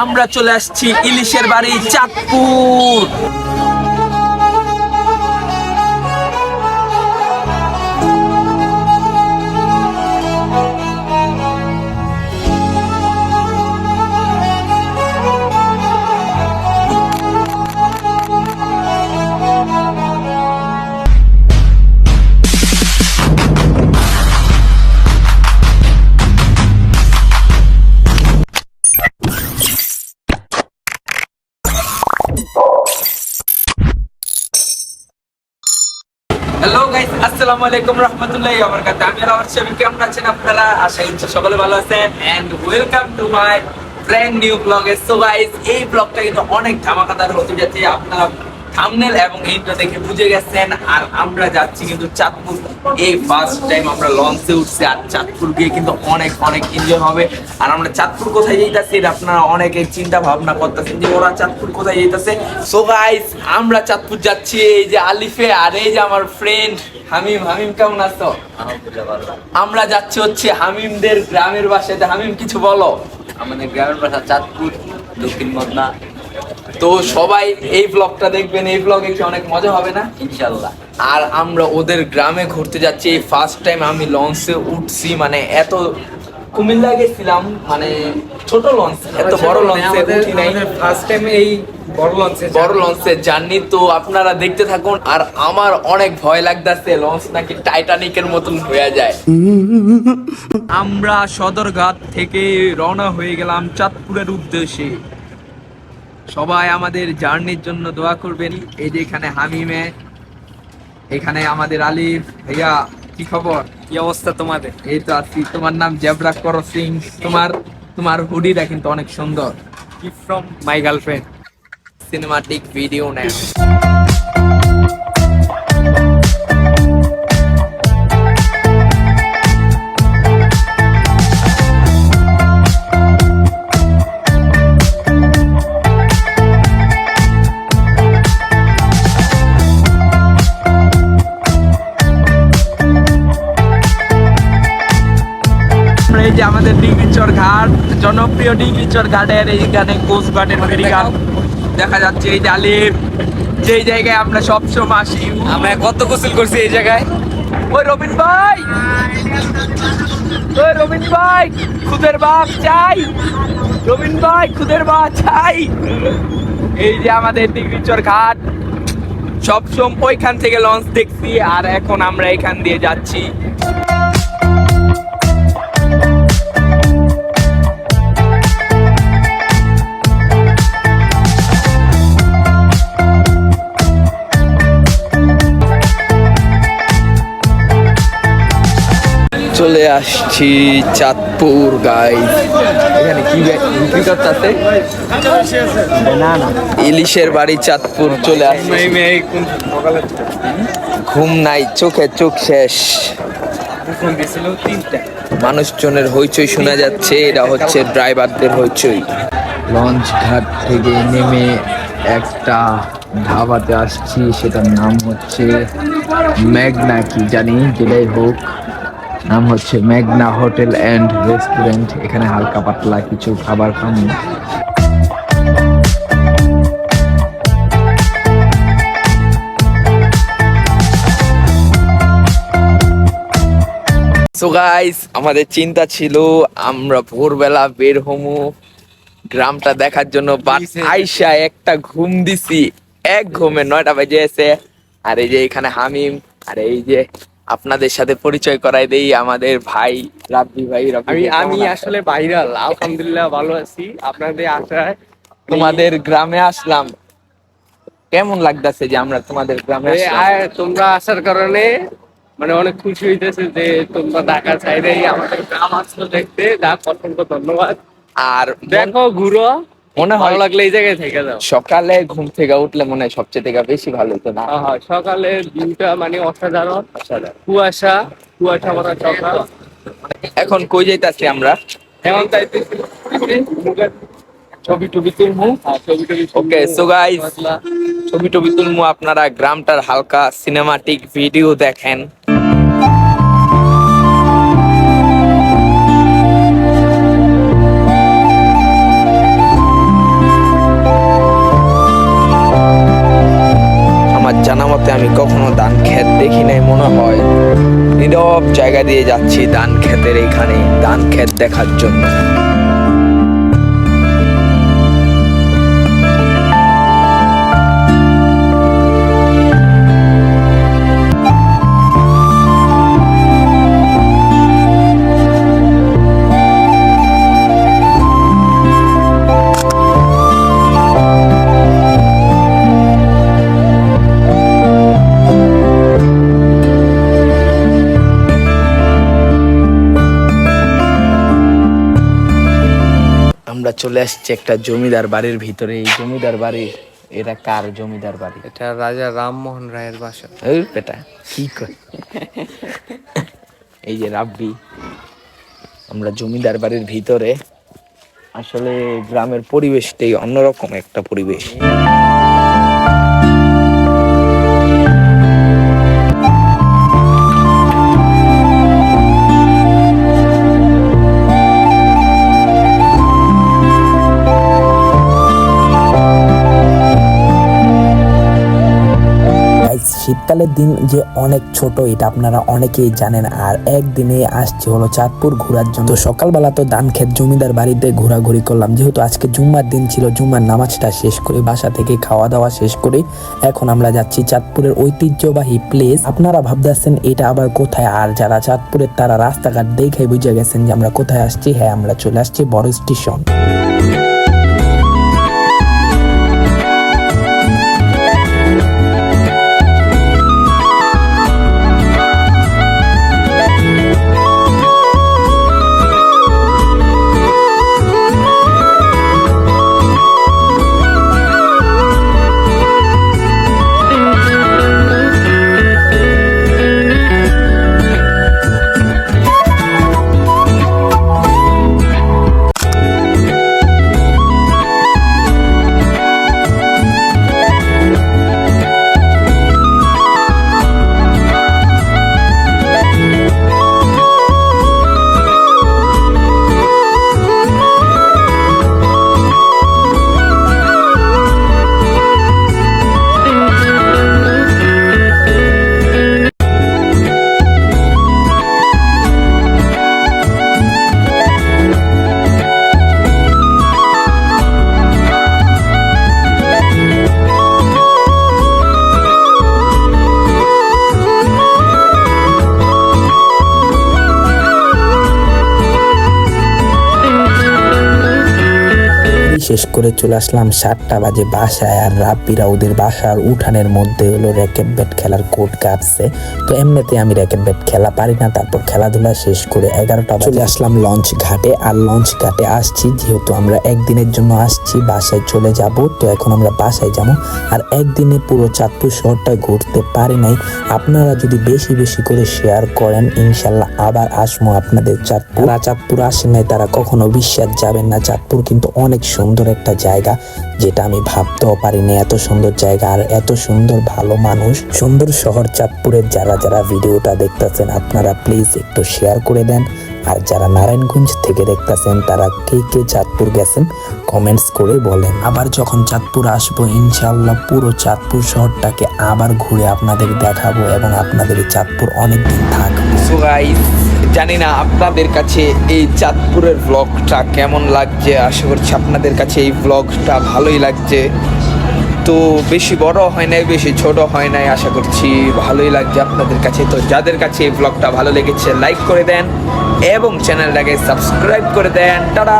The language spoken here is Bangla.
আমরা চলে আসছি ইলিশের বাড়ি চাঁদপুর। হ্যালো গাইস, আসসালামু আলাইকুম রাহমাতুল্লাহি ওয়া বারাকাতুহু। আমি রাওয়াত শামিম, কেমন আছেন আপনারা? আশা করি সকলে ভালো আছেন and welcome to my brand new blog. So guys, এই ব্লগটা কিন্তু অনেক ধামাকাদার হতে যাচ্ছে। আপনারা থাম্বনেল এবং ইন্ট্রো দেখে বুঝে গেছেন। আর আমরা যাচ্ছি কিন্তু চাঁদপুর। এই ফার্স্ট টাইম আমরা লঞ্চে উঠছি, আর চাঁদপুর গিয়ে কিন্তু অনেক অনেক এনজয় হবে। আর আমরা চাঁদপুর কোথায় যাইতাছি আপনারা অনেকে চিন্তা ভাবনা করতেছেন যে ওরা চাঁদপুর কোথায় যাইতাছে। সো গাইস, আমরা চাঁদপুর যাচ্ছি। এই যে আলিফে আর এই যে আমার ফ্রেন্ড হামিম। হামিম, কেমন আছো? আমরা যাচ্ছি হচ্ছে হামিমদের গ্রামের বাসায়। হামিম, কিছু বলো। আমাদের গ্রামের বাসা চাঁদপুর, দক্ষিণ মদনা। তো সবাই এই ব্লগটা দেখবেন, এই ব্লগে কি অনেক মজা হবে না ইনশাল্লাহ। আর আমরা ওদের গ্রামে ঘুরতে যাচ্ছি। এই ফার্স্ট টাইম আমি লঞ্চে উঠছি, মানে এত কুমিল্লা গেছিলাম, মানে ছোট লঞ্চ, এত বড় লঞ্চে উঠি নাই। ফার্স্ট টাইম এই বড় লঞ্চে জার্নি। তো আপনারা দেখতে থাকুন। আর আমার অনেক ভয় লাগতেছে, লঞ্চ নাকি টাইটানিকের মতন হয়ে যায়। আমরা সদরঘাট থেকে রওনা হয়ে গেলাম চাঁদপুরের উদ্দেশ্যে। সবাই আমাদের জার্নির জন্য দোয়া করবেন। এই যে এখানে হামিমে, এখানে আমাদের আলিফ ভাইয়া, কি খবর? কি অবস্থা তোমাদের? এই তো আছি। তোমার নাম জেব্রা ক্রসিং। তোমার হুডিটা কিন্তু অনেক সুন্দর। Gift from my girlfriend. Cinematic video নেয়। এই যে আমাদের ডিগ্রিচর ঘাট, জনপ্রিয় ডিগ্রিচর ঘাটের এইখানে কোস্ট গার্ডের ফেরিঘাট দেখা যাচ্ছে। এই যে আলিফ, যেই জায়গায় আমরা সবসময় আসি। আমরা কত গোসল করছি এই জায়গায়। ওই রবিন ভাই, ওই রবিন ভাই, খুদের বাপ চাই। রবিন ভাই, খুদের বাপ চাই। এই যে আমাদের ডিগ্রিচর ঘাট, সবসময় ওইখান থেকে লঞ্চ দেখছি। আর এখন আমরা এখান দিয়ে যাচ্ছি। চলে আসছি চাঁদপুর গাইস। এখানে কি বিক্রি করতেছে? না, ইলিশের বাড়ি চাঁদপুর। চলে আসছি। ঘুম নাই, চোখে চোখ শেষ। মানুষজনের হইচই শোনা যাচ্ছে। এটা হচ্ছে ড্রাইভারদের হইচই। লঞ্চ ঘাট থেকে নেমে একটা ধাবাতে আসছি, সেটার নাম হচ্ছে মেঘনা, কি জানি, যেটাই হোক, নাম হচ্ছে মেঘনা হোটেল অ্যান্ড রেস্টুরেন্ট। এখানে হালকা পাতলা কিছু খাবার খাবো। সো গাইস, আমাদের চিন্তা ছিল আমরা ভোরবেলা বের হমু গ্রামটা দেখার জন্য, বাট আইসা একটা ঘুম দিছি। এক ঘুমে 9টা বেজে গেছে। আর এই যে এখানে হামিম, আর এই যে আপনাদের সাথে পরিচয় করাই দেই, আমাদের ভাই রাব্বি ভাই। আমি আসলে ভাইরাল, আলহামদুলিল্লাহ ভালো আছি। আপনাদের আশায় তোমাদের গ্রামে আসলাম। কেমন লাগতেছে যে আমরা তোমাদের গ্রামে আসলাম? তোমরা আসার কারণে মানে অনেক খুশি হইতেছে যে তোমরা ঢাকা সাইডে আমাদের গ্রাম আসলো দেখতে। অসংখ্য ধন্যবাদ। আর দেখো, ঘুরো, মনে হয় ভালো লাগলে এই জায়গায় থেকে যাও। সকালে ঘুম থেকে উঠলে মনে হয় সবচেয়ে থেকে বেশি ভালো হতো না? সকালের ভিউটা মানে অসাধারণ। কুয়াশা ভরা সকাল। এখন কই যাইতাছি আমরা? এখন ছবি টবি তুলমু। ওকে, সো গাইস, ছবি টবি তুলমু। আপনারা গ্রামটার হালকা সিনেমাটিক ভিডিও দেখেন। মনে হয় নীরব জায়গা দিয়ে যাচ্ছি ধান ক্ষেতের এইখানে ধান ক্ষেত দেখার জন্য। আমরা চলে আসছি একটা জমিদার বাড়ির ভিতরে। এই জমিদার বাড়ি, এটা কার জমিদার বাড়ি? এটা রাজা রামমোহন রায়ের বাসা। এই বেটা কি কয়? এই যে রাব্বি, আমরা জমিদার বাড়ির ভিতরে। আসলে গ্রামের পরিবেশটাই অন্যরকম একটা পরিবেশ। শীতকালের দিন যে অনেক ছোট এটা আপনারা অনেকেই জানেন। আর একদিনে আসছে হলো চাঁদপুর ঘোরার জন্য। তো সকালবেলা তো ধান ক্ষেত জমিদার বাড়িতে ঘোরাঘুরি করলাম, যেহেতু আজকে জুম্মার দিন ছিল। জুম্মার নামাজটা শেষ করে বাসা থেকে খাওয়া দাওয়া শেষ করে এখন আমরা যাচ্ছি চাঁদপুরের ঐতিহ্যবাহী প্লেস। আপনারা ভাবতেছেন এটা আবার কোথায়? আর যারা চাঁদপুরের তারা রাস্তাঘাট দেখে বুঝে গেছেন যে আমরা কোথায় আসছি। হ্যাঁ, আমরা চলে আসছি বড় স্টেশন। শেষ করে চলে আসলাম 7টা বাজে বাসায়। আর রাব্বিরা ওদের বাসার উঠানের মধ্যে হলো র্যাকেট ব্যাট খেলার কোর্ট কাটছে। তো এমনিতে আমি র্যাকেট ব্যাট খেলা পারি না। তারপর খেলাধুলা শেষ করে 11টা চলে আসলাম লঞ্চ ঘাটে। আর লঞ্চ ঘাটে আসছি যেহেতু আমরা একদিনের জন্য আসছি, বাসায় চলে যাব। তো এখন আমরা বাসায় যাবো। আর একদিনে পুরো চাঁদপুর শহরটা ঘুরতে পারি নাই। আপনারা যদি বেশি বেশি করে শেয়ার করেন ইনশাল্লাহ আবার আসবো আপনাদের চাঁদপুর। যারা চাঁদপুর আসেন নাই তারা কখনো বিশ্বাস যাবেন না। চাঁদপুর কিন্তু অনেক সুন্দর একটা জায়গা, যেটা আমি ভাবতেও পারিনি এত সুন্দর জায়গা আর এত সুন্দর ভালো মানুষ। সুন্দর শহর চাঁদপুরের যারা যারা ভিডিওটা দেখতেছেন আপনারা প্লিজ একটু শেয়ার করে দেন। আর যারা নারায়ণগঞ্জ থেকে দেখতেছেন তারা কে কে চাঁদপুর গেছেন কমেন্টস করে বলেন। আবার যখন চাঁদপুর আসবো ইনশাআল্লাহ পুরো চাঁদপুর শহরটাকে আবার ঘুরে আপনাদের দেখাবো এবং আপনাদের এই চাঁদপুর অনেকদিন থাকবো। সো গাইস, জানি না আপনাদের কাছে এই চাঁদপুরের ব্লগটা কেমন লাগছে। আশা করছি আপনাদের কাছে এই ব্লগটা ভালোই লাগছে। তো বেশি বড় হয় নাই, বেশি ছোট হয় নাই, আশা করছি ভালোই লাগছে আপনাদের কাছে। তো যাদের কাছে এই ব্লগটা ভালো লেগেছে লাইক করে দেন এবং চ্যানেলটাকে সাবস্ক্রাইব করে দেন। টাটা।